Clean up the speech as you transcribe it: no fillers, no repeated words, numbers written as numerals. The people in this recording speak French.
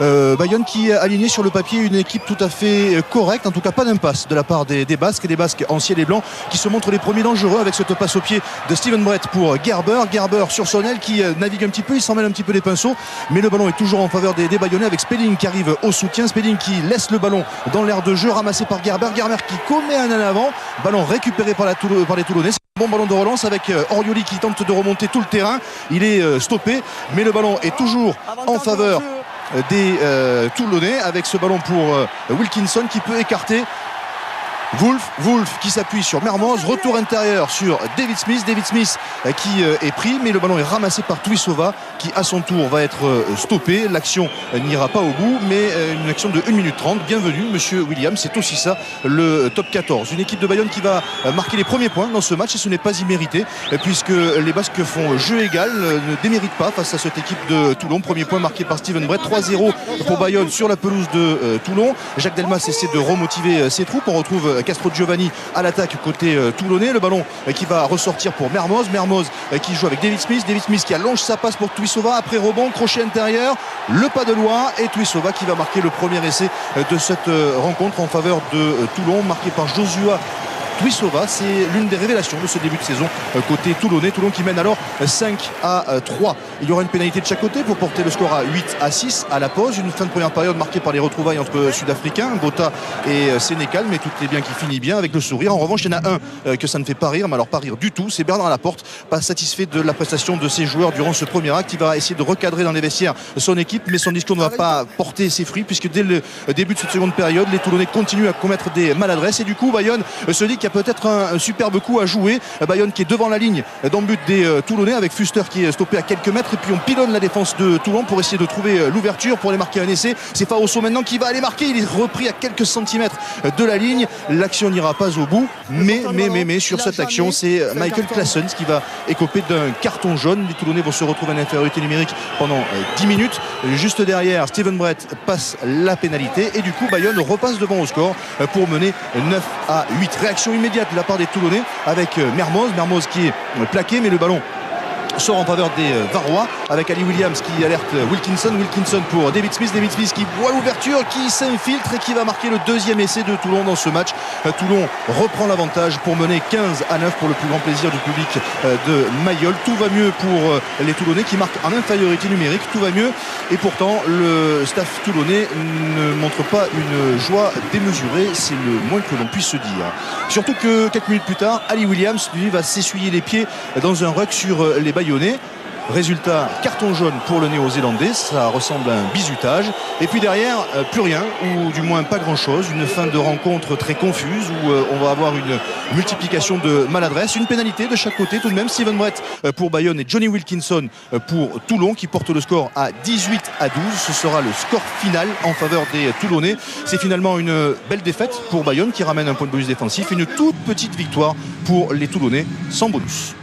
Bayonne qui a aligné sur le papier une équipe tout à fait correcte, en tout cas pas d'impasse de la part des Basques, et des Basques en ciel et blanc qui se montrent les premiers dangereux avec cette passe au pied de Steven Brett pour Gerber sur son aile qui navigue un petit peu, il s'en mêle un petit peu les pinceaux, mais le ballon est toujours en faveur des Bayonnais avec Spelling qui arrive au soutien, Spelling qui laisse le ballon dans l'aire de jeu, ramassé par Gerber qui commet un en avant, ballon récupéré par les Toulonnais. Bon ballon de relance avec Orioli qui tente de remonter tout le terrain, il est stoppé, mais le ballon est toujours en faveur des Toulonnais avec ce ballon pour Wilkinson qui peut écarter Wolf qui s'appuie sur Mermoz, retour intérieur sur David Smith qui est pris, mais le ballon est ramassé par Tuisova qui à son tour va être stoppé. L'action n'ira pas au bout, mais une action de 1 minute 30. Bienvenue monsieur Williams, c'est aussi ça le top 14. Une équipe de Bayonne qui va marquer les premiers points dans ce match, et ce n'est pas immérité puisque les Basques font jeu égal, ne déméritent pas face à cette équipe de Toulon. Premier point marqué par Steven Brett, 3-0 pour Bayonne sur la pelouse de Toulon. Jacques Delmas essaie de remotiver ses troupes. On retrouve Castro Giovanni à l'attaque côté toulonnais, le ballon qui va ressortir pour Mermoz qui joue avec David Smith qui allonge sa passe pour Tuisova, après rebond, crochet intérieur, le pas de loin, et Tuisova qui va marquer le premier essai de cette rencontre en faveur de Toulon, marqué par Joshua Tuisova. C'est l'une des révélations de ce début de saison côté toulonnais. Toulon qui mène alors 5-3. Il y aura une pénalité de chaque côté pour porter le score à 8-6 à la pause. Une fin de première période marquée par les retrouvailles entre Sud-Africains, Botha et Sénécal, mais tout est bien qui finit bien avec le sourire. En revanche, il y en a un que ça ne fait pas rire, mais alors pas rire du tout, c'est Bernard Laporte, pas satisfait de la prestation de ses joueurs durant ce premier acte. Il va essayer de recadrer dans les vestiaires son équipe, mais son discours ne va pas porter ses fruits puisque dès le début de cette seconde période, les Toulonnais continuent à commettre des maladresses, et du coup Bayonne se dit qu'il y a peut-être un superbe coup à jouer. Bayonne qui est devant la ligne dans le but des Toulonnais avec Fuster qui est stoppé à quelques mètres, et puis on pilonne la défense de Toulon pour essayer de trouver l'ouverture pour aller marquer un essai. C'est Faosso maintenant qui va aller marquer, il est repris à quelques centimètres de la ligne. L'action n'ira pas au bout, mais sur cette action c'est Michael Claessens qui va écoper d'un carton jaune. Les Toulonnais vont se retrouver en infériorité numérique pendant 10 minutes. Juste derrière, Steven Brett passe la pénalité, et du coup Bayonne repasse devant au score pour mener 9-8. Réaction immédiate de la part des Toulonnais avec Mermoz qui est plaqué, mais le ballon sort en faveur des Varois avec Ali Williams qui alerte Wilkinson pour David Smith qui voit l'ouverture, qui s'infiltre et qui va marquer le deuxième essai de Toulon dans ce match. Toulon reprend l'avantage pour mener 15-9 pour le plus grand plaisir du public de Mayol. Tout va mieux pour les Toulonnais qui marquent en infériorité numérique, tout va mieux, et pourtant le staff toulonnais ne montre pas une joie démesurée, c'est le moins que l'on puisse se dire. Surtout que quelques minutes plus tard, Ali Williams lui va s'essuyer les pieds dans un ruck sur les Bayonnais. Résultat, carton jaune pour le néo-zélandais, ça ressemble à un bizutage, et puis derrière plus rien, ou du moins pas grand chose. Une fin de rencontre très confuse où on va avoir une multiplication de maladresses, une pénalité de chaque côté tout de même. Steven Brett pour Bayonne et Johnny Wilkinson pour Toulon qui porte le score à 18-12. Ce sera le score final en faveur des Toulonnais. C'est finalement une belle défaite pour Bayonne qui ramène un point de bonus défensif, et une toute petite victoire pour les Toulonnais sans bonus.